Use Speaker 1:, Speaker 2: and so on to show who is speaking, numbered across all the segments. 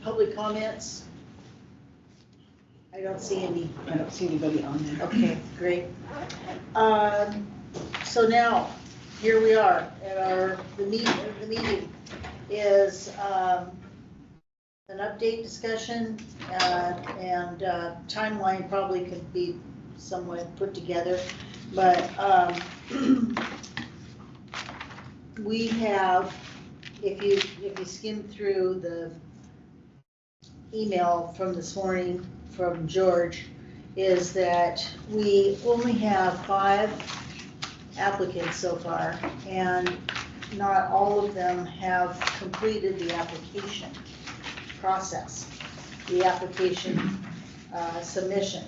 Speaker 1: public comments? I don't see any.
Speaker 2: I don't see anybody on there.
Speaker 1: Okay, great. So now, here we are at the meeting is an update discussion and timeline probably could be somewhat put together, but we have, if you skim through the email from this morning from George, is that we only have 5 applicants so far, and not all of them have completed the application process, the application submission.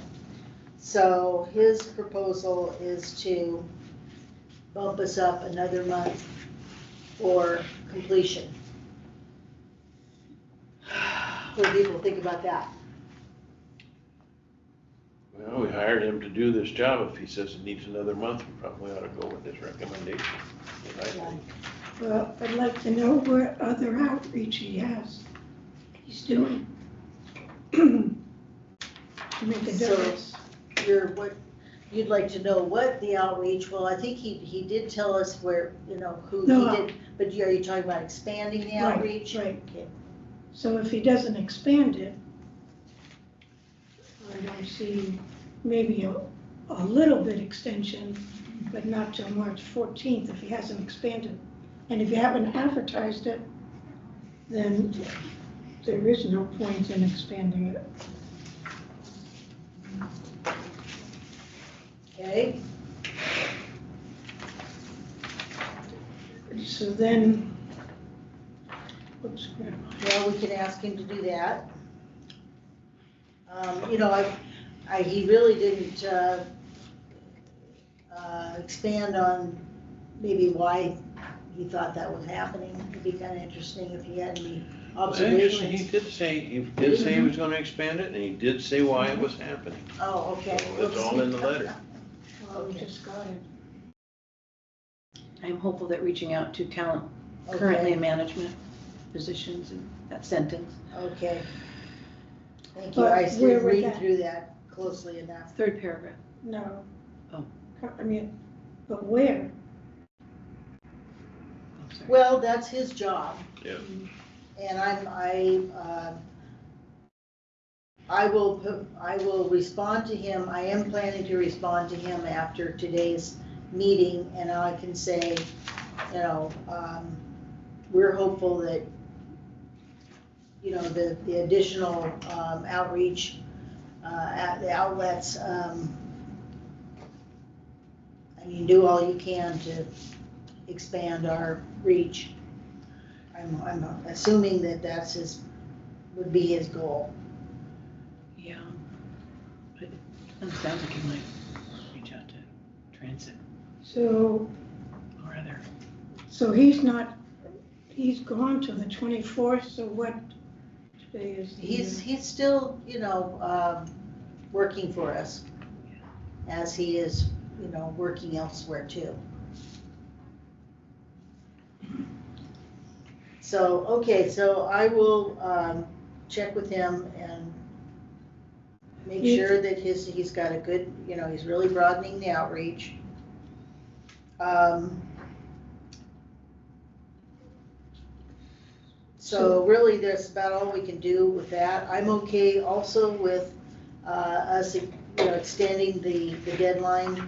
Speaker 1: So his proposal is to bump us up another month for completion. What do people think about that?
Speaker 3: Well, we hired him to do this job. If he says it needs another month, we probably ought to go with his recommendation. I think.
Speaker 4: Well, I'd like to know what other outreach he's doing to make a
Speaker 1: So-
Speaker 4: difference.
Speaker 1: You'd like to know what the outreach, well, I think he did tell us where, who
Speaker 4: No.
Speaker 1: he did, but are you talking about expanding the
Speaker 4: Right,
Speaker 1: outreach?
Speaker 4: right.
Speaker 1: Okay.
Speaker 4: So if he doesn't expand it, I don't see maybe a little bit extension, but not till March 14th if he hasn't expanded. And if you haven't advertised it, then there is no point in expanding it.
Speaker 1: Okay,
Speaker 4: So then, oops, where am
Speaker 1: well, we can ask him to do that. He really didn't expand on maybe why he thought that was happening. It'd be kind of interesting if he had any
Speaker 3: Actually,
Speaker 1: observations.
Speaker 3: he did say he was gonna expand it, and he did say why it was happening.
Speaker 1: Oh, okay.
Speaker 3: So it's all in the letter.
Speaker 4: Well, we just got it.
Speaker 2: I'm hopeful that reaching out to talent currently
Speaker 1: Okay.
Speaker 2: in management positions and that sentence.
Speaker 1: Okay. Thank you.
Speaker 4: But
Speaker 1: I
Speaker 4: where
Speaker 1: didn't
Speaker 4: would
Speaker 1: read
Speaker 4: that-
Speaker 1: through that closely enough.
Speaker 2: 3rd paragraph.
Speaker 4: No.
Speaker 2: Oh.
Speaker 4: I mean, but where?
Speaker 2: Oh, sorry.
Speaker 1: Well, that's his job.
Speaker 3: Yeah.
Speaker 1: And I will respond to him. I am planning to respond to him after today's meeting, and I can say, we're hopeful that, the additional outreach at the outlets, do all you can to expand our reach. I'm assuming that would be his goal.
Speaker 2: Yeah. But it sounds like you might reach out to transit
Speaker 4: So,
Speaker 2: or other.
Speaker 4: so he's gone to the 24th, so what, today is the...
Speaker 1: He's still, working for us, as he is, working elsewhere too. So, okay, so I will check with him and make sure that he's got a good, he's really broadening the outreach. So really, there's about all we can do with that. I'm okay also with us, extending the deadline.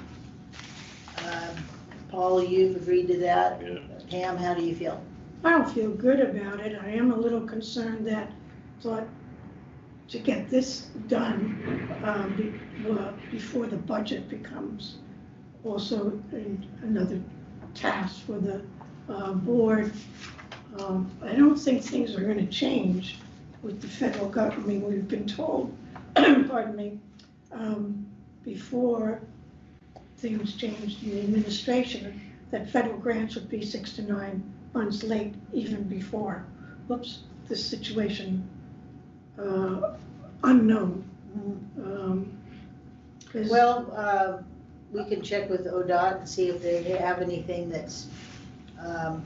Speaker 1: Paul, you've agreed to that.
Speaker 3: Yeah.
Speaker 1: Pam, how do you feel?
Speaker 4: I don't feel good about it. I am a little concerned that, thought to get this done before the budget becomes also another task for the board. I don't think things are going to change with the federal government. We've been told, pardon me, before things changed in the administration, that federal grants would be 6 to 9 months late, even before, this situation unknown.
Speaker 1: Well, we can check with ODOT and see if they have anything that's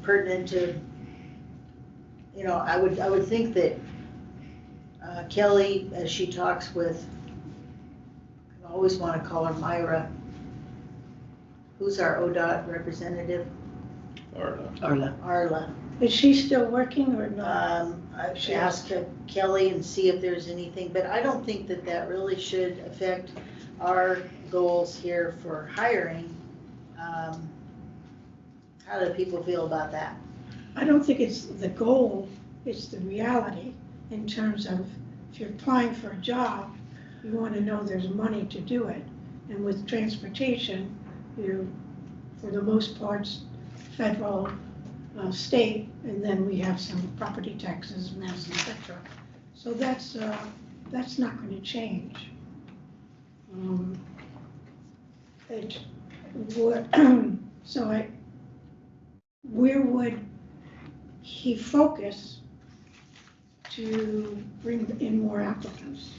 Speaker 1: pertinent to, I would think that Kelly, as she talks with, I always want to call her Myra, who's our ODOT representative,
Speaker 2: Arla.
Speaker 1: Arla.
Speaker 4: Is she still working or not?
Speaker 1: I should ask Kelly and see if there's anything, but I don't think that that really should affect our goals here for hiring. How do people feel about that?
Speaker 4: I don't think it's the goal, it's the reality in terms of if you're applying for a job, you want to know there's money to do it. And with transportation, you, for the most parts, federal, state, and then we have some property taxes, mass, et cetera. So that's not going to change. Where would he focus to bring in more applicants?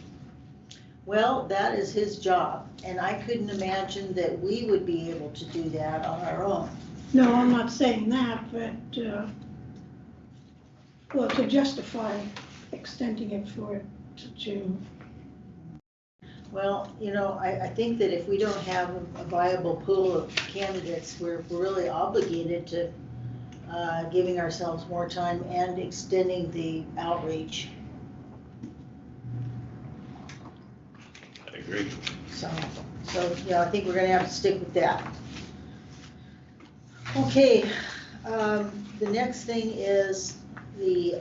Speaker 1: Well, that is his job, and I couldn't imagine that we would be able to do that on our own.
Speaker 4: No, I'm not saying that, but, well, to justify extending it to June.
Speaker 1: Well, you know, I think that if we don't have a viable pool of candidates, we're really obligated to giving ourselves more time and extending the outreach.
Speaker 3: I agree.
Speaker 1: So yeah, I think we're gonna have to stick with that. Okay, the next thing is the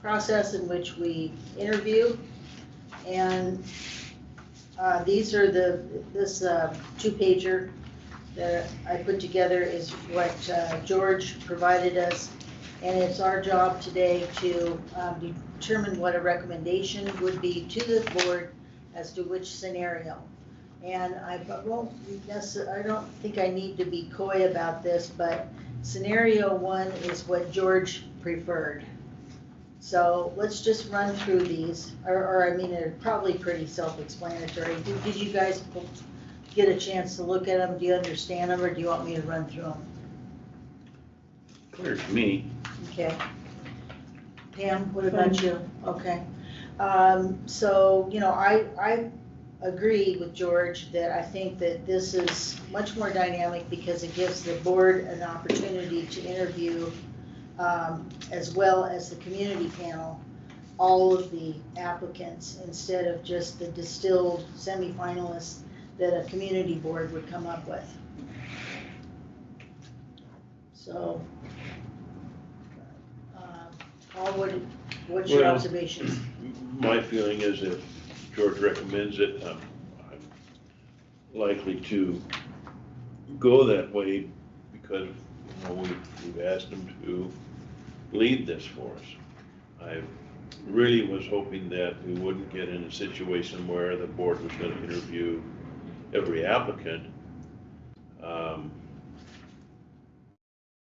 Speaker 1: process in which we interview. And these are this 2-pager that I put together is what George provided us. And it's our job today to determine what a recommendation would be to the board as to which scenario. And I don't think I need to be coy about this, but scenario 1 is what George preferred. So let's just run through these, or I mean, they're probably pretty self-explanatory. Did you guys get a chance to look at them? Do you understand them, or do you want me to run through them?
Speaker 3: Clear to me.
Speaker 1: Okay. Pam, what about you? Okay. So, you know, I agree with George that I think that this is much more dynamic because it gives the board an opportunity to interview, as well as the community panel, all of the applicants instead of just the distilled semifinalists that a community board would come up with. So, Paul, what's your
Speaker 3: Well,
Speaker 1: observations?
Speaker 3: My feeling is if George recommends it, I'm likely to go that way because, you know, we've asked him to lead this for us. I really was hoping that we wouldn't get in a situation where the board was going to interview every applicant,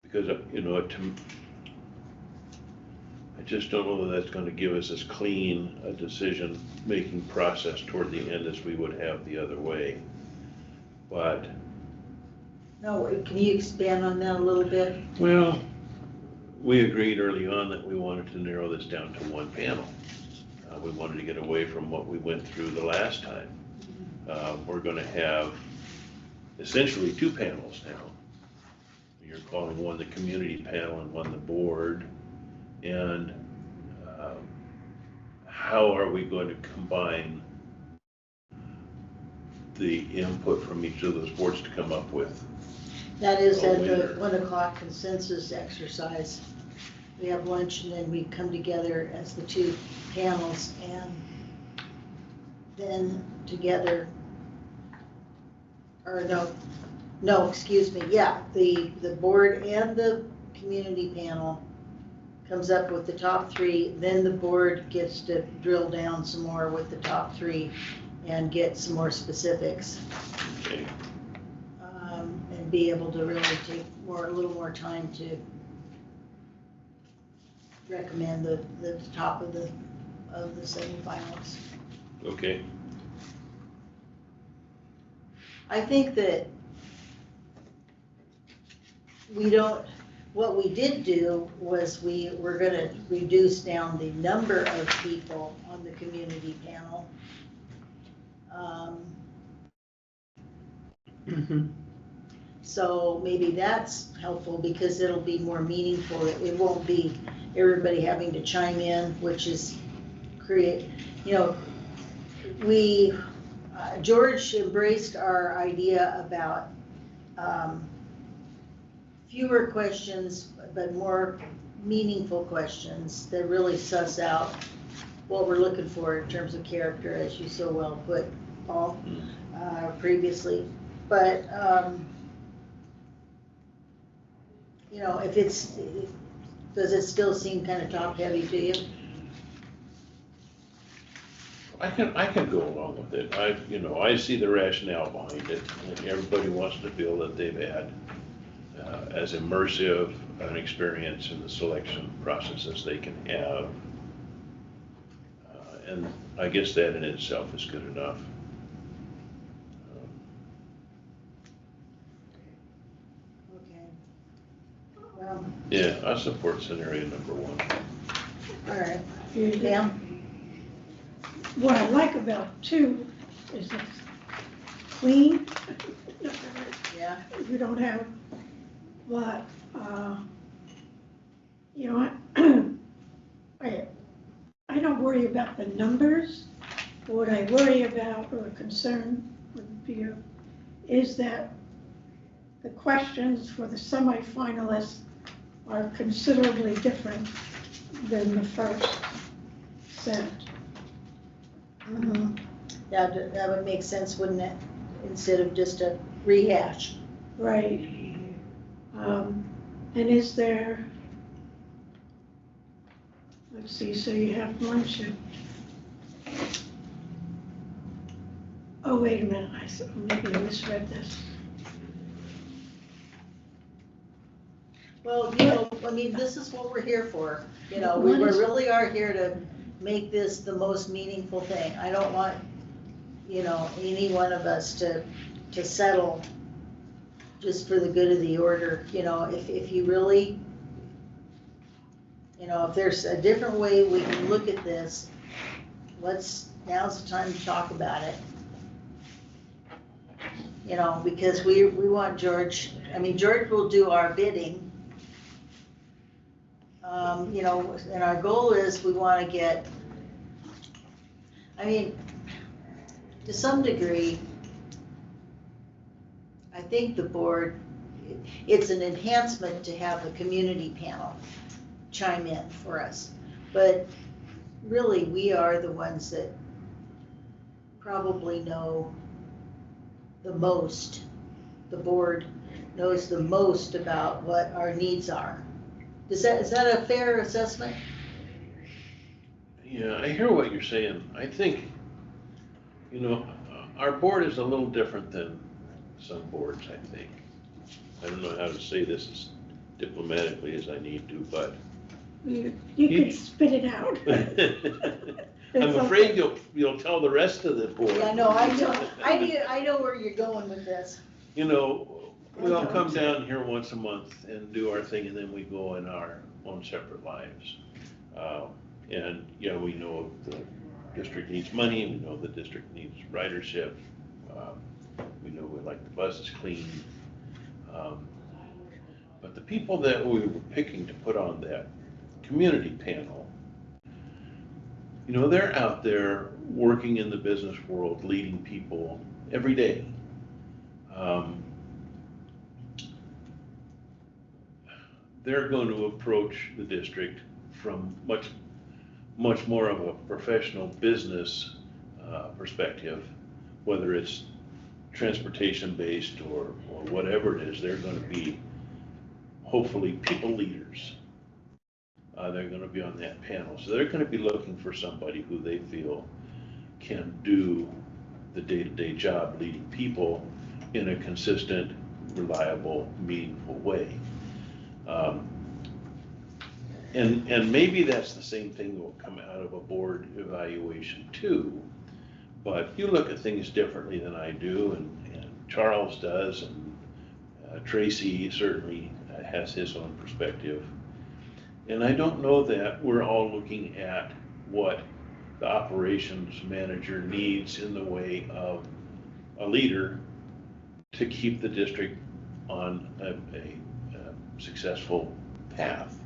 Speaker 3: because, you know, I just don't know that that's going to give us as clean a decision-making process toward the end as we would have the other way. But
Speaker 1: No, can you expand on that a little bit?
Speaker 3: well, we agreed early on that we wanted to narrow this down to one panel. We wanted to get away from what we went through the last time. We're going to have essentially 2 panels now. You're calling one the community panel and one the board. And how are we going to combine the input from each of those boards to come up with?
Speaker 1: That is
Speaker 3: a
Speaker 1: at
Speaker 3: winner?
Speaker 1: the 1 o'clock consensus exercise. We have lunch and then we come together as the 2 panels and then together, or no, excuse me, yeah, the board and the community panel comes up with the top 3, then the board gets to drill down some more with the top 3 and get some more specifics.
Speaker 3: Okay.
Speaker 1: And be able to really take a little more time to recommend the top of the semifinals.
Speaker 3: Okay. I
Speaker 1: I think that we don't what we did do was we were gonna reduce down the number of people on the community panel. So maybe that's helpful because it'll be more meaningful. It won't be everybody having to chime in, which is create, George embraced our idea about fewer questions, but more meaningful questions that really suss out what we're looking for in terms of character, as you so well put, Paul, previously. But, does it still seem kind of top heavy to you?
Speaker 3: I can go along with it. I see the rationale behind it. And everybody wants to feel that they've had as immersive an experience in the selection process as they can have. And I guess that in itself is good enough.
Speaker 1: Okay. Well,
Speaker 3: Yeah, I support scenario number 1.
Speaker 1: all right.
Speaker 4: You-
Speaker 1: Pam?
Speaker 4: What I like about 2 is it's clean.
Speaker 1: Yeah.
Speaker 4: You don't have, but, I don't worry about the numbers. What I worry about or concern would be is that the questions for the semifinalists are considerably different than the first set.
Speaker 1: Yeah, that would make sense, wouldn't it? Instead of just a rehash.
Speaker 4: Right. And is there, let's see, so you have lunch at, oh, wait a minute, maybe I misread this.
Speaker 1: Well, this is what we're here for. We really are here to make this the most meaningful thing. I don't want, any one of us to settle just for the good of the order. If you really, if there's a different way we can look at this, now's the time to talk about it. Because we want George, George will do our bidding. And our goal is we want to get, to some degree, I think the board, it's an enhancement to have the community panel chime in for us. But really, we are the ones that probably know the most. The board knows the most about what our needs are. Is that a fair assessment?
Speaker 3: Yeah, I hear what you're saying. I think, our board is a little different than some boards, I think. I don't know how to say this as diplomatically as I need to, but.
Speaker 4: You can spit it out.
Speaker 3: I'm afraid you'll tell the rest of the board.
Speaker 1: Yeah, no, I know where you're going with this.
Speaker 3: We all come down here once a month and do our thing, and then we go in our own separate lives. And, we know the district needs money, we know the district needs ridership, we know we like the buses clean. But the people that we were picking to put on that community panel, they're out there working in the business world, leading people every day. They're going to approach the district from much more of a professional business perspective, whether it's transportation-based or whatever it is. They're going to be hopefully people leaders. They're going to be on that panel. So they're going to be looking for somebody who they feel can do the day-to-day job leading people in a consistent, reliable, meaningful way. And maybe that's the same thing that will come out of a board evaluation too. But you look at things differently than I do, and Charles does, and Tracy certainly has his own perspective. And I don't know that we're all looking at what the operations manager needs in the way of a leader to keep the district on a successful path.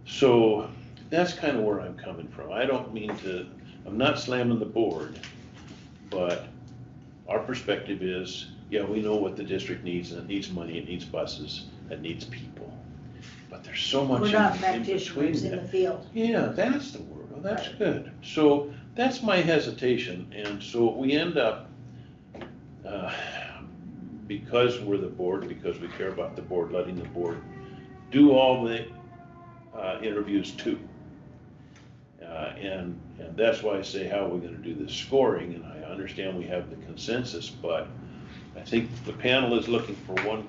Speaker 3: So that's kind of where I'm coming from. I don't mean to, I'm not slamming the board, but our perspective is, yeah, we know what the district needs, and it needs money, it needs buses, it needs people. But there's so much
Speaker 1: We're not
Speaker 3: in
Speaker 1: practitioners
Speaker 3: between
Speaker 1: in the
Speaker 3: that.
Speaker 1: field.
Speaker 3: Yeah, that's the word. Well, that's
Speaker 1: Right.
Speaker 3: good. So that's my hesitation. And so we end up, because we're the board, because we care about the board, letting the board do all the interviews too. And that's why I say, how are we going to do this scoring? And I understand we have the consensus, but I think the panel is looking for one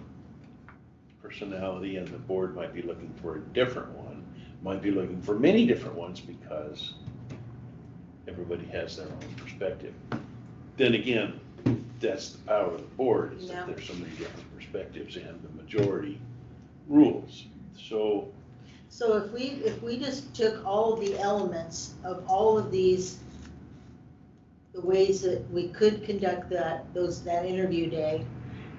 Speaker 3: personality and the board might be looking for a different one, might be looking for many different ones because everybody has their own perspective. Then again, that's the power of the board, is
Speaker 1: Yeah.
Speaker 3: that there's so many different perspectives and the majority rules. So
Speaker 1: So if we just took all of the elements of all of these, the ways that we could conduct that interview day,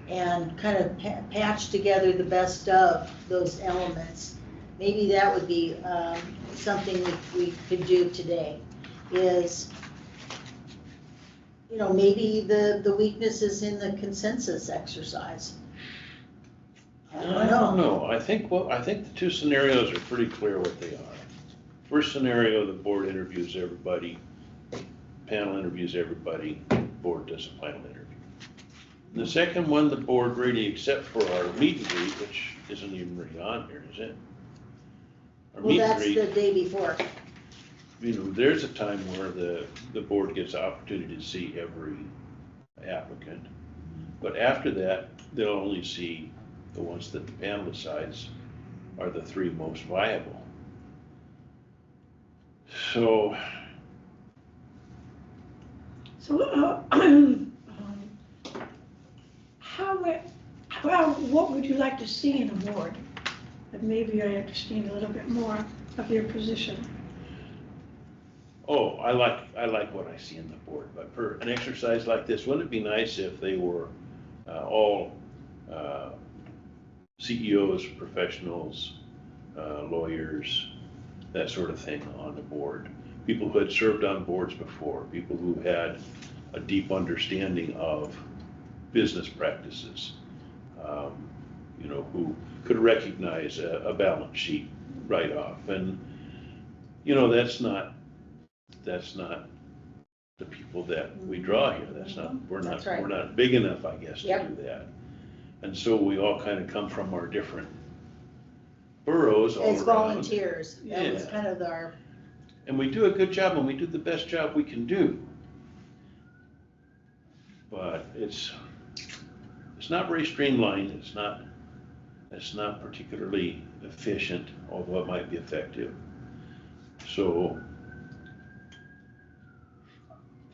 Speaker 1: and kind of patch together the best of those elements, maybe that would be something we could do today, is, maybe the weakness is in the consensus exercise. I don't know.
Speaker 3: I think the two scenarios are pretty clear what they are. First scenario, the board interviews everybody, panel interviews everybody, board does a final interview. The second one, the board really, except for our meet and greet, which isn't even really on here, is it? Our
Speaker 1: Well,
Speaker 3: meet and
Speaker 1: that's
Speaker 3: greet,
Speaker 1: the day before.
Speaker 3: there's a time where the board gets the opportunity to see every applicant. But after that, they'll only see the ones that the panel decides are the three most viable. So,
Speaker 4: what would you like to see in a board? That maybe I understand a little bit more of your position.
Speaker 3: I like what I see in the board, but for an exercise like this, wouldn't it be nice if they were all CEOs, professionals, lawyers, that sort of thing on the board? People who had served on boards before, people who had a deep understanding of business practices, who could recognize a balance sheet right off. And, that's not the people that we draw here. We're
Speaker 1: right.
Speaker 3: not big enough, I guess, to
Speaker 1: Yep.
Speaker 3: do that. And so we all kind of come from our different boroughs all
Speaker 1: As
Speaker 3: around.
Speaker 1: volunteers, that was
Speaker 3: Yeah.
Speaker 1: kind of our,
Speaker 3: And we do a good job, and we do the best job we can do. But it's not very streamlined, it's not particularly efficient, although it might be effective. So,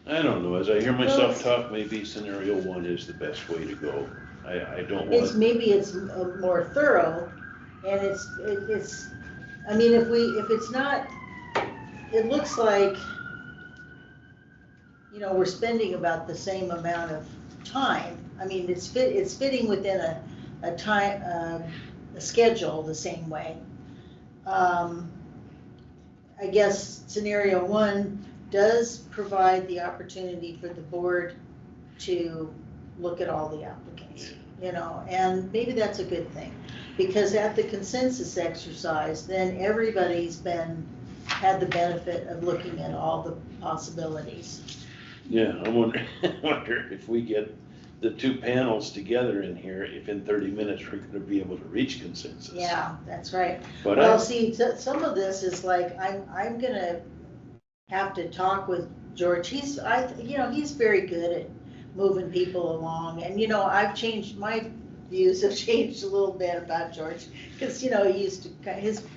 Speaker 3: I don't know, as I hear myself talk, maybe scenario one is the best way to go. I don't want,
Speaker 1: maybe it's more thorough, and it's, I mean, if it's not, it looks like, we're spending about the same amount of time. I mean, it's fitting within a time, a schedule the same way. I guess scenario one does provide the opportunity for the board to look at all the applicants, and maybe that's a good thing. Because at the consensus exercise, then everybody's had the benefit of looking at all the possibilities.
Speaker 3: yeah, I wonder if we get the two panels together in here, if in 30 minutes we're gonna be able to reach consensus.
Speaker 1: Yeah, that's right.
Speaker 3: But
Speaker 1: Well, see, some of this is like, I'm gonna have to talk with George. He's very good at moving people along, and I've changed, my views have changed a little bit about George, because he used to,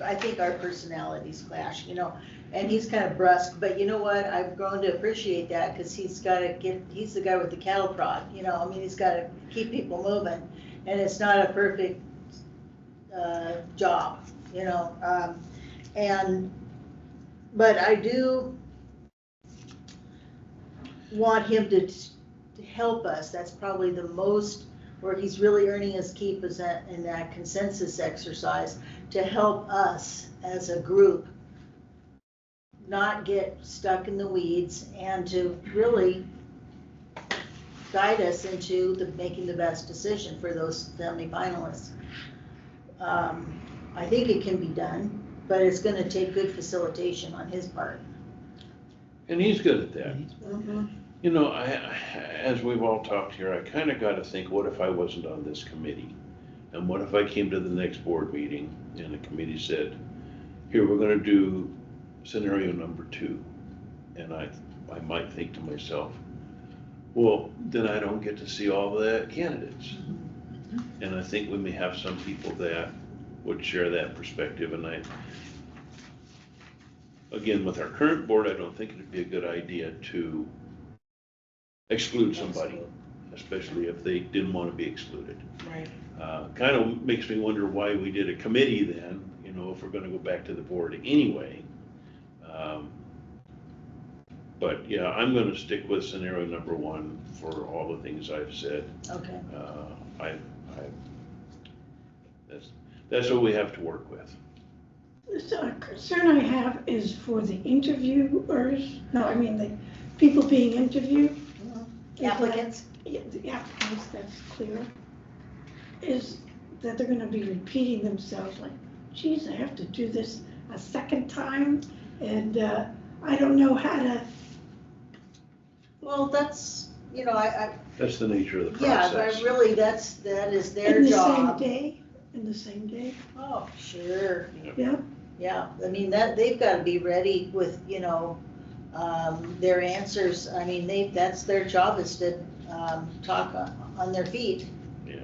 Speaker 1: I think our personalities clash, and he's kind of brusque, but you know what, I've grown to appreciate that, because he's the guy with the cattle prod, I mean, he's got to keep people moving, and it's not a perfect job, but I do want him to help us. That's probably the most, where he's really earning his keep is in that consensus exercise, to help us as a group not get stuck in the weeds and to really guide us into making the best decision for those family finalists. I think it can be done, but it's gonna take good facilitation on his part.
Speaker 3: And he's good at that.
Speaker 1: Mm-hmm.
Speaker 3: You know, as we've all talked here, I kind of got to think, what if I wasn't on this committee? And what if I came to the next board meeting and the committee said, here, we're going to do scenario number 2. And I might think to myself, well, then I don't get to see all the candidates. And I think we may have some people that would share that perspective. And again, with our current board, I don't think it'd be a good idea to exclude somebody, especially if they didn't want to be excluded.
Speaker 1: Right.
Speaker 3: Kind of makes me wonder why we did a committee then, if we're going to go back to the board anyway. But yeah, I'm going to stick with scenario number 1 for all the things I've said.
Speaker 1: Okay.
Speaker 3: That's what we have to work with.
Speaker 4: So a concern I have is for the interviewers, the people being interviewed.
Speaker 1: Applicants?
Speaker 4: Yeah, the applicants, that's clear, is that they're gonna be repeating themselves, like, geez, I have to do this a second time, and I don't know how to.
Speaker 1: Well, that's,
Speaker 3: That's the nature of the
Speaker 1: yeah,
Speaker 3: process.
Speaker 1: but really, that is their
Speaker 4: In the
Speaker 1: job.
Speaker 4: same day,
Speaker 1: Oh, sure.
Speaker 4: yeah,
Speaker 1: Yeah, I mean, they've got to be ready with, their answers. I mean, that's their job, is to talk on their feet.
Speaker 3: Yeah.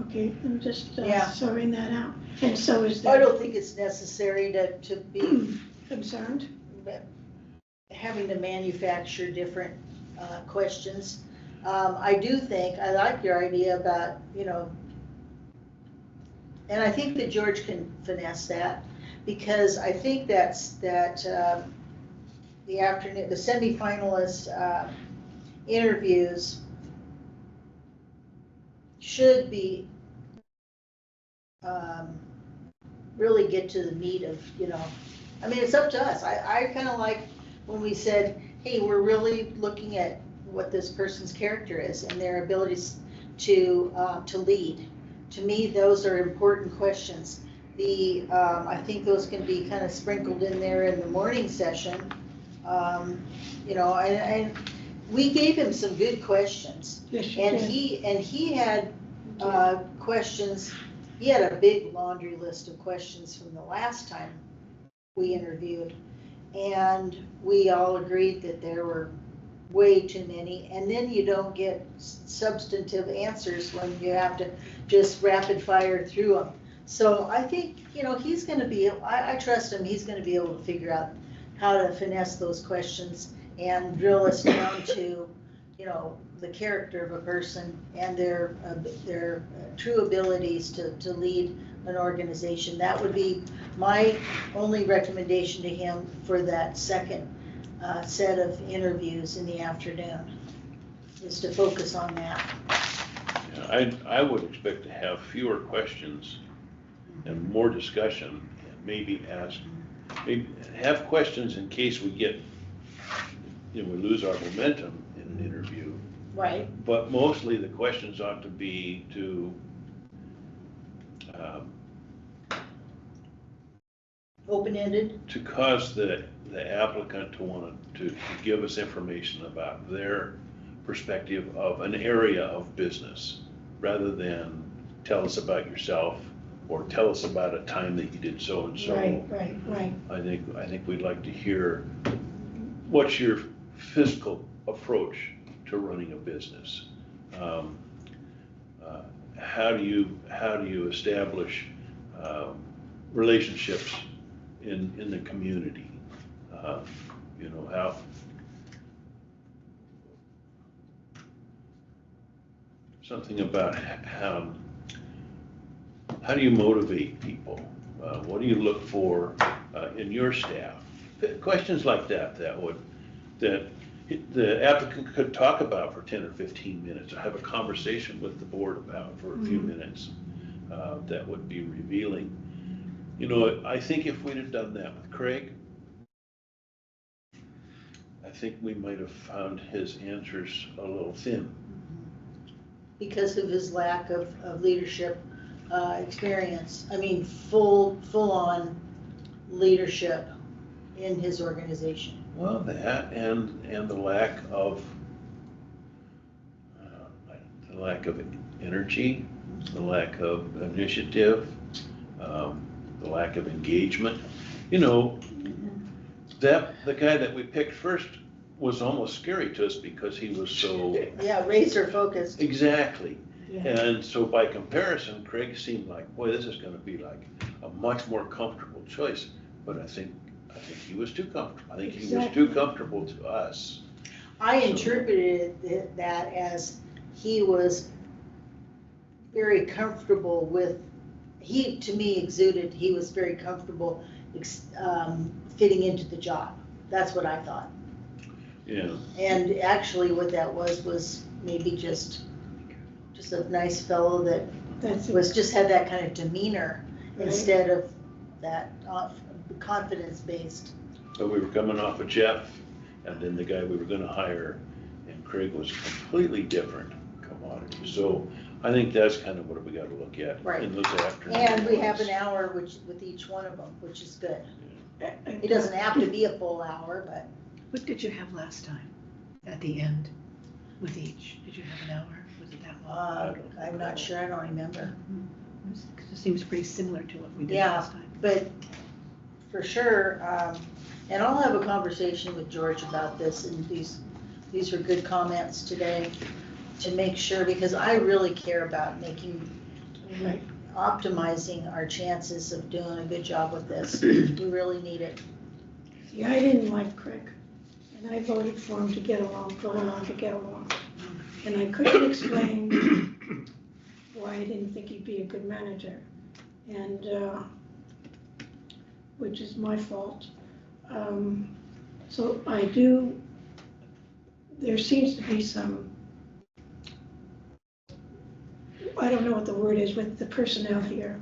Speaker 4: okay, I'm just
Speaker 1: Yeah.
Speaker 4: sorting that out. And so is
Speaker 1: I
Speaker 4: that
Speaker 1: don't think it's necessary to be
Speaker 4: concerned?
Speaker 1: having to manufacture different questions. I do think, I like your idea about, and I think that George can finesse that, because I think that the semifinalist interviews should be really get to the meat of, it's up to us. I kind of like when we said, hey, we're really looking at what this person's character is and their abilities to lead. To me, those are important questions. I think those can be kind of sprinkled in there in the morning session. And we gave him some good questions.
Speaker 4: Yes, you
Speaker 1: And
Speaker 4: did.
Speaker 1: he had questions. He had a big laundry list of questions from the last time we interviewed. And we all agreed that there were way too many. And then you don't get substantive answers when you have to just rapid fire through them. So I think, he's going to be, I trust him, he's going to be able to figure out how to finesse those questions and drill us down to, the character of a person and their true abilities to lead an organization. That would be my only recommendation to him for that second set of interviews in the afternoon, is to focus on that.
Speaker 3: Yeah, I would expect to have fewer questions and more discussion, and maybe have questions in case we get, we lose our momentum in an interview.
Speaker 1: Right.
Speaker 3: But mostly the questions ought to be to
Speaker 1: Open-ended.
Speaker 3: to cause the applicant to want to give us information about their perspective of an area of business, rather than tell us about yourself or tell us about a time that you did so and so.
Speaker 4: Right.
Speaker 3: I think we'd like to hear, what's your fiscal approach to running a business? How do you establish relationships in the community? How something about how do you motivate people? What do you look for in your staff? Questions like that, that the applicant could talk about for 10 or 15 minutes, or have a conversation with the board about for a few minutes. That would be revealing. You know, I think if we'd have done that with Craig, I think we might have found his answers a little thin.
Speaker 1: Because of his lack of leadership experience. I mean, full-on leadership in his organization.
Speaker 3: Well, that and the lack of energy, the lack of initiative, the lack of engagement. You know, the guy that we picked first was almost scary to us because he was so.
Speaker 1: Yeah, razor focused.
Speaker 3: Exactly.
Speaker 4: Yeah.
Speaker 3: And so by comparison, Craig seemed like, boy, this is gonna be like a much more comfortable choice. But I think he was too comfortable. I think he was too comfortable to us.
Speaker 1: I interpreted that as he was very comfortable with, to me exuded, he was very comfortable fitting into the job. That's what I thought.
Speaker 3: Yeah.
Speaker 1: And actually what that was maybe just a nice fellow that just had that kind of demeanor instead of that confidence-based.
Speaker 3: But we were coming off of Jeff, and then the guy we were gonna hire, and Craig was completely different commodity. So I think that's kind of what we gotta look at
Speaker 1: Right.
Speaker 3: in those afternoons.
Speaker 1: And we have an hour with each one of them, which is good. It doesn't have to be a full hour, but
Speaker 2: What did you have last time, at the end, with each? Did you have an hour? Was it that long?
Speaker 1: I'm not sure, I don't remember.
Speaker 2: It seems pretty similar to what we did
Speaker 1: Yeah.
Speaker 2: last time.
Speaker 1: But for sure, and I'll have a conversation with George about this, and these are good comments today to make sure, because I really care about optimizing our chances of doing a good job with this. We really need it.
Speaker 4: See, I didn't like Craig, and I voted for him to get along, go along to get along. And I couldn't explain why I didn't think he'd be a good manager, and, which is my fault. So there seems to be some, I don't know what the word is with the personnel here.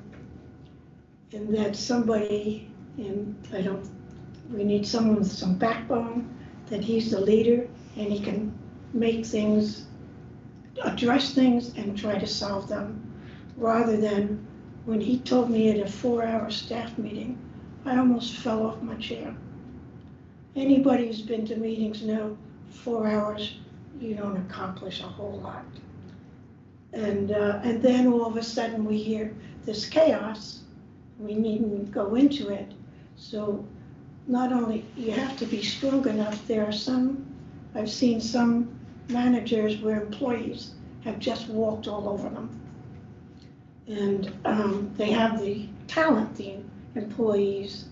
Speaker 4: And that somebody, we need someone with some backbone, that he's the leader and he can make things, address things and try to solve them. Rather than when he told me at a 4-hour staff meeting, I almost fell off my chair. Anybody who's been to meetings know 4 hours, you don't accomplish a whole lot. And then all of a sudden we hear this chaos, we needn't go into it. So not only, you have to be strong enough, I've seen some managers where employees have just walked all over them. And they have the talent, the employees,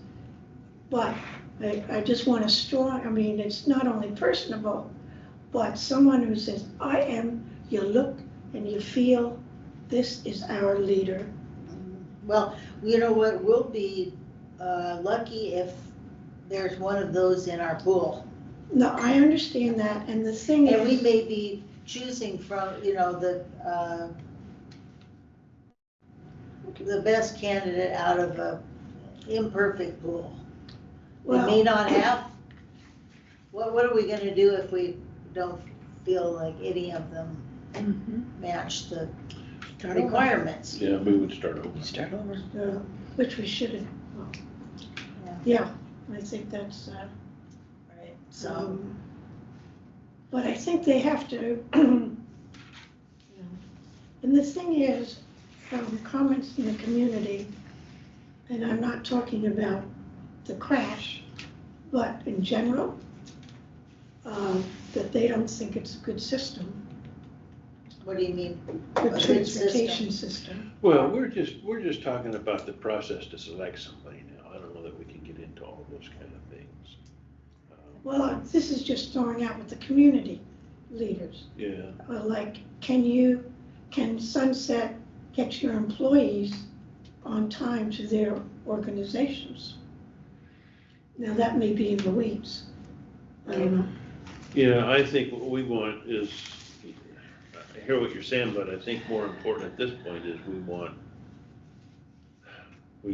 Speaker 4: but I just want a strong, it's not only personable, but someone who says, you look and you feel, this is our leader.
Speaker 1: Well, you know what, we'll be lucky if there's one of those in our pool.
Speaker 4: No, I understand that, and the thing is.
Speaker 1: And we may be choosing from, the best candidate out of a imperfect pool. We may not have, what are we gonna do if we don't feel like any of them match the requirements?
Speaker 3: Yeah, we would start over.
Speaker 2: Start over.
Speaker 4: Which we should have, yeah, I think that's,
Speaker 1: Right, so,
Speaker 4: but I think they have to, and the thing is, from comments in the community, and I'm not talking about the crash, but in general, that they don't think it's a good system,
Speaker 1: what do you mean?
Speaker 4: the
Speaker 1: A good
Speaker 4: transportation system.
Speaker 3: Well, we're just talking about the process to select somebody now. I don't know that we can get into all of those kind of things.
Speaker 4: Well, this is just throwing out with the community leaders.
Speaker 3: Yeah.
Speaker 4: Like, can Sunset get your employees on time to their organizations. Now, that may be in the weeds. I don't know.
Speaker 3: Yeah, I think what we want is, I hear what you're saying, but I think more important at this point is we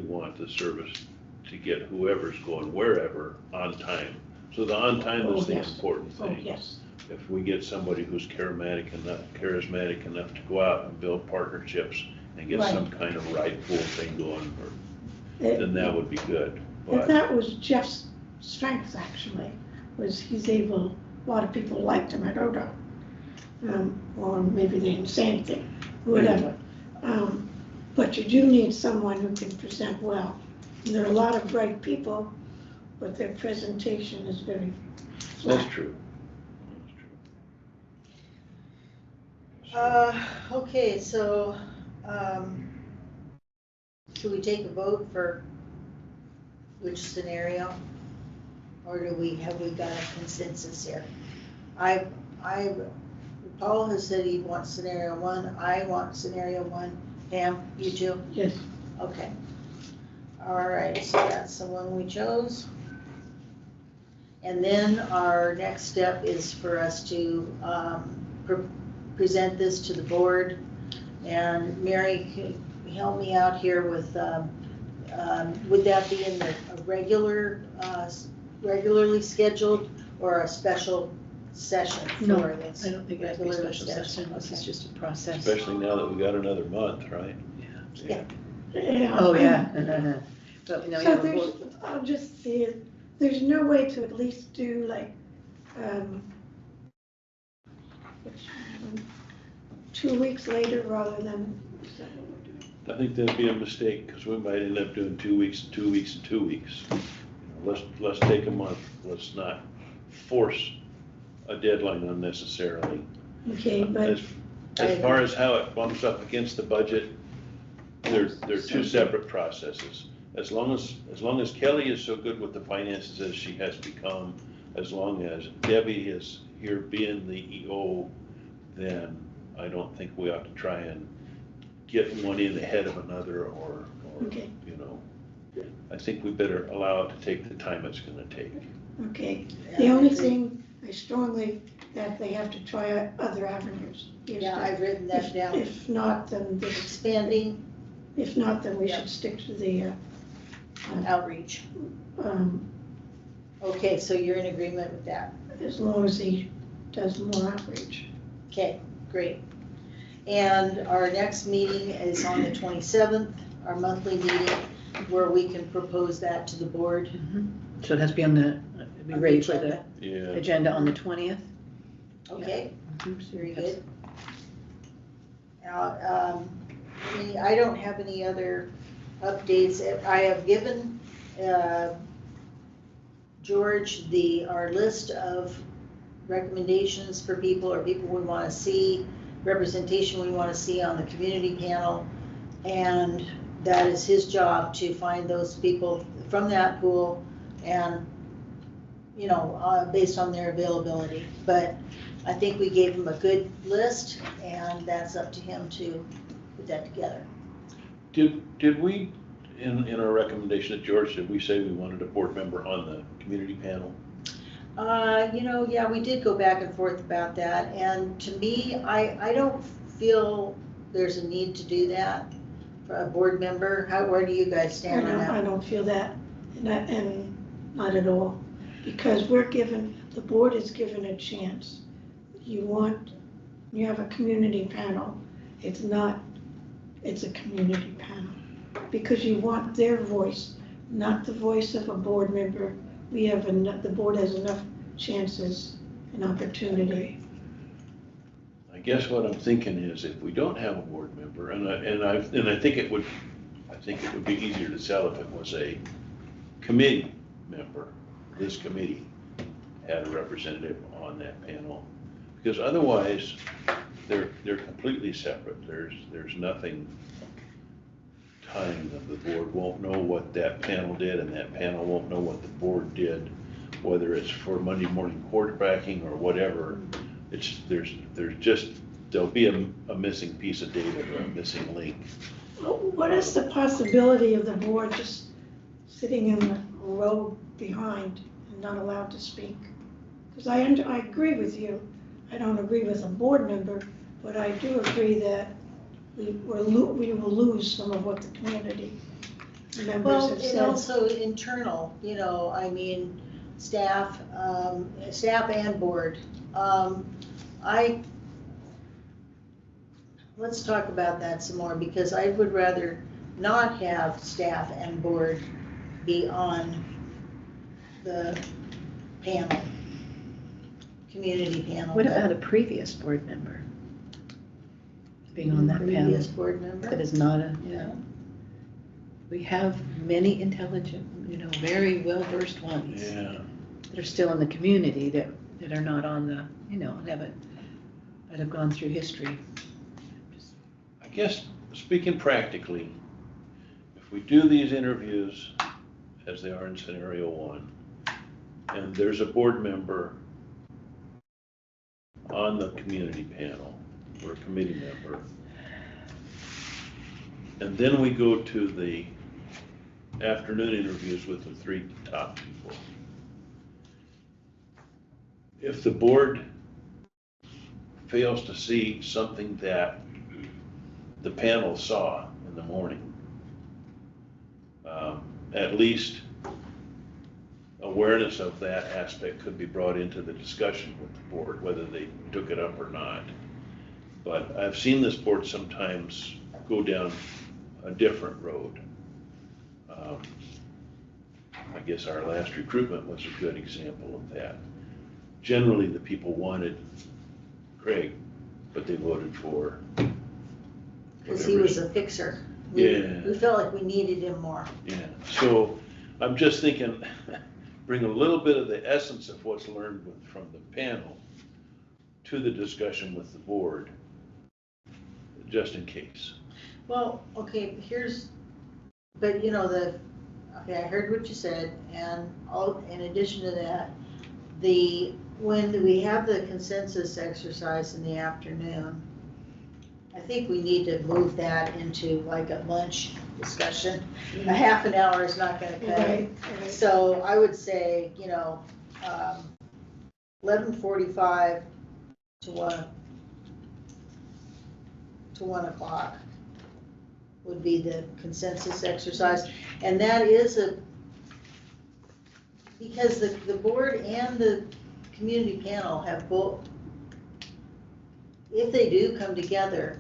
Speaker 3: want the service to get whoever's going wherever on time. So the on time
Speaker 4: Oh,
Speaker 3: is the
Speaker 4: yes.
Speaker 3: important
Speaker 4: Oh,
Speaker 3: thing.
Speaker 4: yes.
Speaker 3: If we get somebody who's charismatic enough to go out and build partnerships and get
Speaker 4: Right.
Speaker 3: some kind of ride pool thing going,
Speaker 4: It-
Speaker 3: then that would be good.
Speaker 4: And
Speaker 3: But
Speaker 4: that was Jeff's strength, actually, was he's able, a lot of people liked him at ODOT. Or maybe they didn't say anything, whatever. But you do need someone who can present well. And there are a lot of bright people, but their presentation is very flat.
Speaker 3: that's true.
Speaker 1: Okay, so, should we take a vote for which scenario? Or have we got a consensus here? Paul has said he wants scenario 1, I want scenario 1, Pam, you too?
Speaker 4: Yes,
Speaker 1: Okay. All right, so that's the one we chose. And then our next step is for us to present this to the board. And Mary, can you help me out here with, would that be in a regularly scheduled or a special session
Speaker 2: No,
Speaker 1: for this?
Speaker 2: I don't think it'd be a
Speaker 1: Regularly
Speaker 2: special
Speaker 1: scheduled,
Speaker 2: session, this is
Speaker 1: okay.
Speaker 2: just a process.
Speaker 3: Especially now that we got another month, right?
Speaker 1: Yeah.
Speaker 4: yeah.
Speaker 2: Oh, yeah. But, you know, you
Speaker 4: So
Speaker 2: have a
Speaker 4: there's,
Speaker 2: board,
Speaker 4: I'll just say it, there's no way to at least do like, 2 weeks later rather than, is that what we're doing?
Speaker 3: I think that'd be a mistake, because we might end up doing 2 weeks, 2 weeks, and 2 weeks. Let's take a month, let's not force a deadline unnecessarily.
Speaker 4: Okay, but,
Speaker 3: As far as how it bumps up against the budget, they're two separate processes. As long as Kelly is so good with the finances as she has become, as long as Debbie is here being the EO, then I don't think we ought to try and get one in ahead of another or,
Speaker 4: Okay.
Speaker 3: you know. I think we better allow it to take the time it's gonna take.
Speaker 4: okay. The only thing, I strongly, that they have to try other avenues.
Speaker 1: Yeah, I've written that down.
Speaker 4: If not, then this,
Speaker 1: Expanding
Speaker 4: if not, then we
Speaker 1: Yeah.
Speaker 4: should stick to the,
Speaker 1: outreach. Okay, so you're in agreement with that?
Speaker 4: as long as he does more outreach.
Speaker 1: Okay, great. And our next meeting is on the 27th, our monthly meeting, where we can propose that to the board.
Speaker 2: so it has to be on the, be ready for the
Speaker 3: Yeah.
Speaker 2: agenda on the 20th.
Speaker 1: Okay,
Speaker 2: Mhm, so
Speaker 1: very
Speaker 2: that's-
Speaker 1: good. Now, I don't have any other updates. I have given George our list of recommendations for people or people we want to see, representation we want to see on the community panel. And that is his job to find those people from that pool and, you know, based on their availability. But I think we gave him a good list, and that's up to him to put that together.
Speaker 3: Did we, in our recommendation to George, did we say we wanted a board member on the community panel?
Speaker 1: You know, yeah, we did go back and forth about that, and to me, I don't feel there's a need to do that for a board member. Where do you guys stand on
Speaker 4: I
Speaker 1: that?
Speaker 4: don't feel that, and not at all, because the board is given a chance. You have a community panel, it's a community panel, because you want their voice, not the voice of a board member. The board has enough chances and opportunity.
Speaker 3: I guess what I'm thinking is if we don't have a board member, and I think it would be easier to sell if it was a committee member, this committee had a representative on that panel. Because otherwise, they're completely separate. There's nothing tying them. The board won't know what that panel did, and that panel won't know what the board did, whether it's for Monday morning quarterbacking or whatever. There'll be a missing piece of data or a missing link.
Speaker 4: What is the possibility of the board just sitting in the row behind and not allowed to speak? Because I agree with you. I don't agree with a board member, but I do agree that we will lose some of what the community members
Speaker 1: Well,
Speaker 4: have
Speaker 1: and
Speaker 4: said.
Speaker 1: also internal, you know, I mean, staff and board. Let's talk about that some more, because I would rather not have staff and board be on the panel, community panel.
Speaker 2: What about a previous board member being on that panel?
Speaker 1: Previous board member?
Speaker 2: That is not a, you know, we have many intelligent, you know, very well-versed ones
Speaker 3: Yeah.
Speaker 2: that are still in the community that are not on the, you know, that have gone through history.
Speaker 3: I guess, speaking practically, if we do these interviews as they are in scenario 1, and there's a board member on the community panel or a committee member, and then we go to the afternoon interviews with the 3 top people. If the board fails to see something that the panel saw in the morning, at least awareness of that aspect could be brought into the discussion with the board, whether they took it up or not. But I've seen this board sometimes go down a different road. I guess our last recruitment was a good example of that. Generally, the people wanted Craig, but they voted for.
Speaker 1: Because he was a fixer.
Speaker 3: Yeah.
Speaker 1: We felt like we needed him more.
Speaker 3: Yeah, so I'm just thinking, bring a little bit of the essence of what's learned from the panel to the discussion with the board, just in case.
Speaker 1: Well, okay, but you know, okay, I heard what you said, and in addition to that, when we have the consensus exercise in the afternoon, I think we need to move that into like a lunch discussion. A half an hour is not gonna cut it.
Speaker 4: Right.
Speaker 1: So I would say, you know, 11:45 to 1 o'clock would be the consensus exercise. And that is because the board and the community panel have both, if they do come together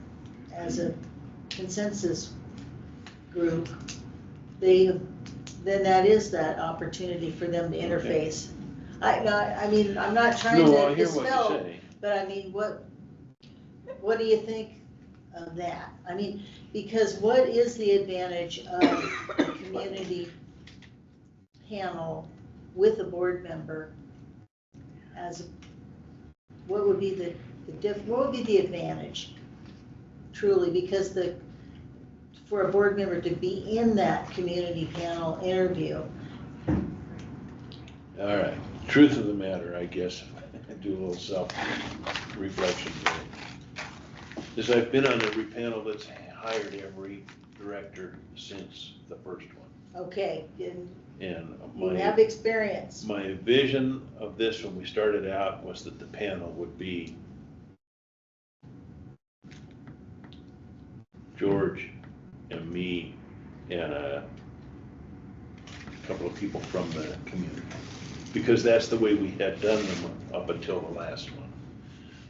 Speaker 1: as a consensus group, then that is that opportunity for them to interface. I mean, I'm not trying
Speaker 3: No, I
Speaker 1: to
Speaker 3: hear what
Speaker 1: dispel,
Speaker 3: you're saying.
Speaker 1: but I mean, what do you think of that? I mean, because what is the advantage of a community panel with a board member what would be the advantage truly? Because for a board member to be in that community panel interview.
Speaker 3: All right, truth of the matter, I guess, do a little self-reflection here, is I've been on every panel that's hired every director since the first one.
Speaker 1: Okay, and
Speaker 3: And
Speaker 1: you have experience.
Speaker 3: my vision of this when we started out was that the panel would be George and me and a couple of people from the community, because that's the way we had done them up until the last one.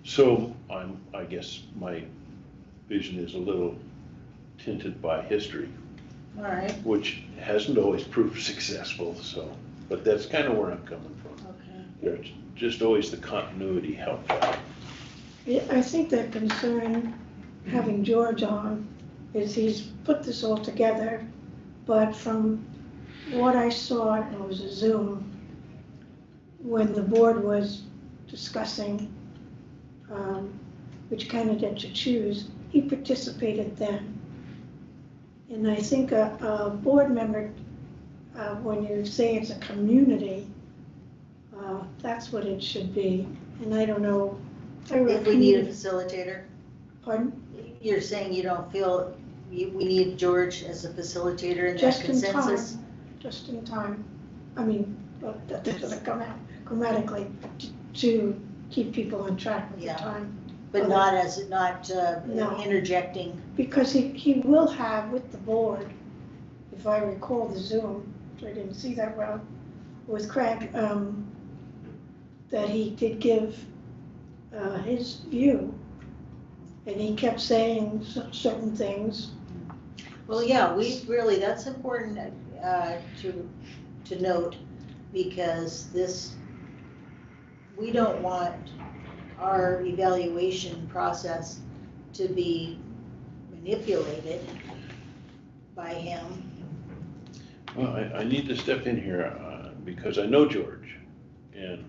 Speaker 3: So I guess my vision is a little tinted by history,
Speaker 1: All right,
Speaker 3: which hasn't always proved successful, so, but that's kind of where I'm coming from.
Speaker 1: okay.
Speaker 3: There's just always the continuity helped out.
Speaker 4: Yeah, I think the concern, having George on, is he's put this all together, but from what I saw, and it was a Zoom, when the board was discussing which candidate to choose, he participated then. And I think a board member, when you say it's a community, that's what it should be. And I don't know.
Speaker 1: If we need a facilitator,
Speaker 4: Pardon?
Speaker 1: you're saying you don't feel we need George as a facilitator in that
Speaker 4: Just in
Speaker 1: consensus.
Speaker 4: time, just in time. I mean, that doesn't come out grammatically to keep people on track with the
Speaker 1: Yeah.
Speaker 4: time.
Speaker 1: But not as, not
Speaker 4: No.
Speaker 1: interjecting.
Speaker 4: Because he will have with the board, if I recall the Zoom, which I didn't see that well, with Craig, that he did give his view, and he kept saying certain things.
Speaker 1: Well, yeah, we really, that's important to note, because this, we don't want our evaluation process to be manipulated by him.
Speaker 3: Well, I need to step in here because I know George, and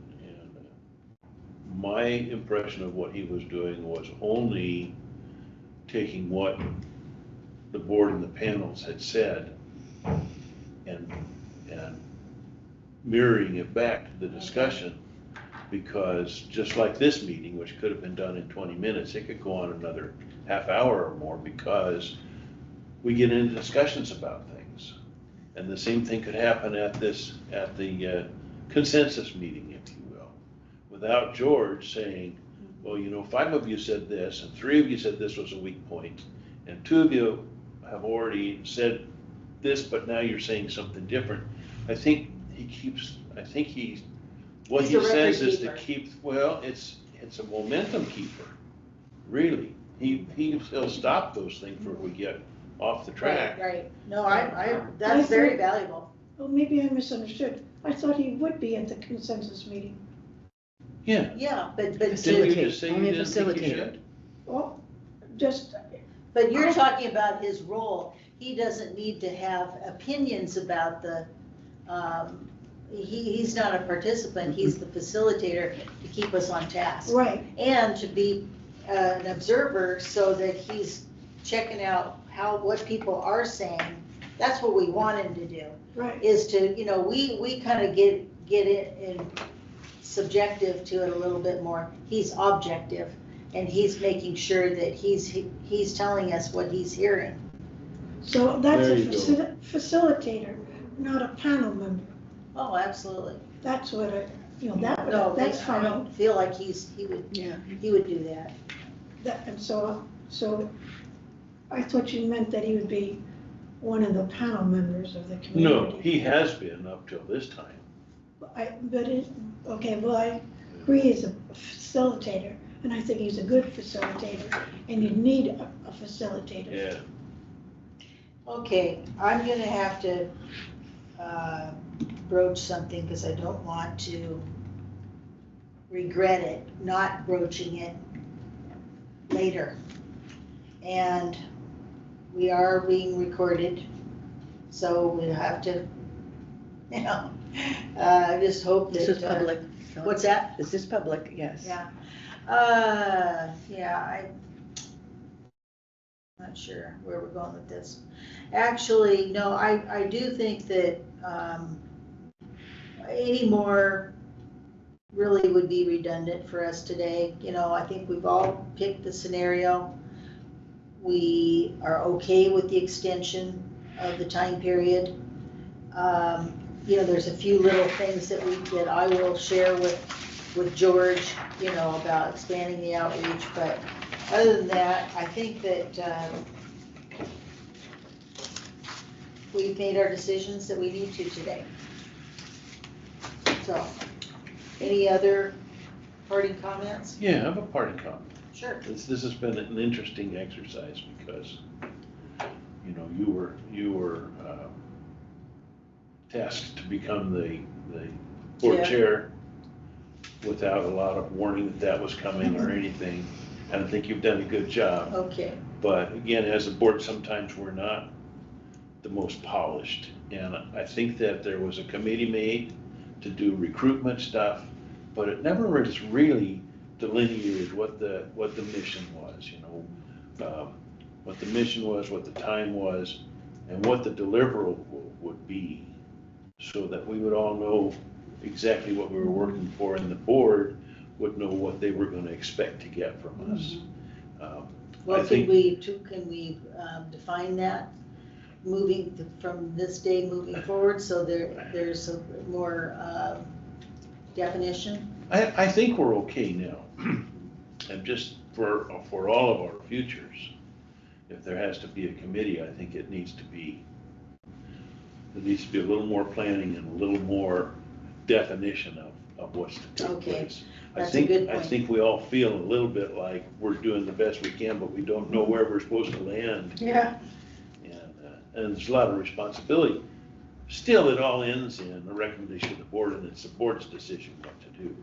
Speaker 3: my impression of what he was doing was only taking what the board and the panels had said and mirroring it back to the discussion, because just like this meeting, which could have been done in 20 minutes, it could go on another half hour or more, because we get into discussions about things. And the same thing could happen at the consensus meeting, if you will, without George saying, well, you know, 5 of you said this, and 3 of you said this was a weak point, and 2 of you have already said this, but now you're saying something different. I think what
Speaker 1: He's
Speaker 3: he
Speaker 1: a record
Speaker 3: says is to
Speaker 1: keeper.
Speaker 3: keep, well, it's a momentum keeper, really. He'll stop those things before we get off the track.
Speaker 1: Right, no, that's very valuable.
Speaker 4: Well, maybe I misunderstood. I thought he would be at the consensus meeting.
Speaker 3: Yeah.
Speaker 1: Yeah, but
Speaker 3: Didn't you
Speaker 2: Facilitate,
Speaker 3: just say you
Speaker 2: only a
Speaker 3: didn't think you
Speaker 2: facilitator.
Speaker 3: should?
Speaker 4: Well, just,
Speaker 1: but you're talking about his role. He doesn't need to have opinions about the, he's not a participant, he's the facilitator to keep us on task.
Speaker 4: right,
Speaker 1: And to be an observer so that he's checking out what people are saying. That's what we want him to do,
Speaker 4: right.
Speaker 1: is to, you know, we kind of get it in subjective to it a little bit more. He's objective, and he's making sure that he's telling us what he's hearing.
Speaker 4: So that's
Speaker 3: There
Speaker 4: a
Speaker 3: you go.
Speaker 4: facilitator, not a panel member.
Speaker 1: Oh, absolutely.
Speaker 4: That's what
Speaker 1: No,
Speaker 4: that's
Speaker 1: I
Speaker 4: fine.
Speaker 1: don't feel like he would do that.
Speaker 4: And so I thought you meant that he would be one of the panel members of the community.
Speaker 3: No, he has been up till this time.
Speaker 4: Okay, well, I agree he's a facilitator, and I think he's a good facilitator, and you need a facilitator.
Speaker 3: Yeah.
Speaker 1: Okay, I'm gonna have to broach something, because I don't want to regret it, not broaching it later. And we are being recorded, so we have to, you know, I just hope that.
Speaker 2: This is public. so-
Speaker 1: What's that?
Speaker 2: This is public, yes.
Speaker 1: Yeah. I'm not sure where we're going with this. Actually, no, I do think that any more really would be redundant for us today. You know, I think we've all picked the scenario. We are okay with the extension of the time period. You know, there's a few little things that I will share with George, you know, about expanding the outreach, but other than that, I think that we've made our decisions that we need to today. So, any other parting comments?
Speaker 3: Yeah, I have a parting comment.
Speaker 1: Sure.
Speaker 3: This has been an interesting exercise, because, you know, you were tasked to become the board chair without a lot of warning that was coming or anything. And I think you've done a good job.
Speaker 1: Okay.
Speaker 3: But again, as a board, sometimes we're not the most polished. And I think that there was a committee made to do recruitment stuff, but it never was really delineated what the mission was, you know, what the mission was, what the time was, and what the deliverable would be, so that we would all know exactly what we were working for, and the board would know what they were going to expect to get from us.
Speaker 1: Well,
Speaker 3: think-
Speaker 1: can we define that, from this day moving forward, so there's a more definition?
Speaker 3: I think we're okay now. And just for all of our futures, if there has to be a committee, I think there needs to be a little more planning and a little more definition of what's to take
Speaker 1: Okay,
Speaker 3: place.
Speaker 1: that's a good
Speaker 3: I
Speaker 1: point.
Speaker 3: think we all feel a little bit like we're doing the best we can, but we don't know where we're supposed to land.
Speaker 1: Yeah.
Speaker 3: And there's a lot of responsibility. Still, it all ends in a recommendation of the board and it's the board's decision what to do.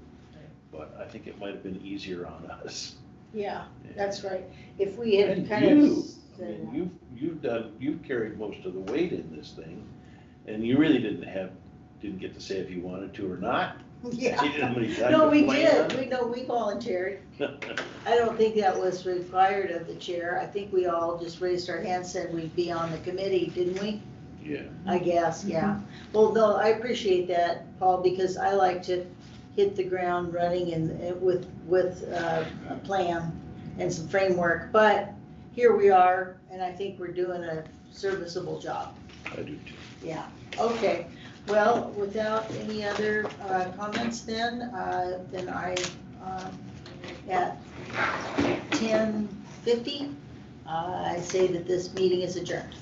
Speaker 3: But I think it might have been easier on us.
Speaker 1: Yeah, that's right. If we had
Speaker 3: And
Speaker 1: kind of.
Speaker 3: you, I mean, you've carried most of the weight in this thing, and you really didn't get to say if you wanted to or not.
Speaker 1: Yeah.
Speaker 3: You didn't have any time
Speaker 1: No,
Speaker 3: to
Speaker 1: we
Speaker 3: plan.
Speaker 1: did. We volunteered. I don't think that was required of the chair. I think we all just raised our hands, said we'd be on the committee, didn't we?
Speaker 3: Yeah,
Speaker 1: I guess, yeah. Well, no, I appreciate that, Paul, because I like to hit the ground running and with a plan and some framework. But here we are, and I think we're doing a serviceable job.
Speaker 3: I do too.
Speaker 1: Yeah, okay. Well, without any other comments then I, at 10:50, I say that this meeting is adjourned.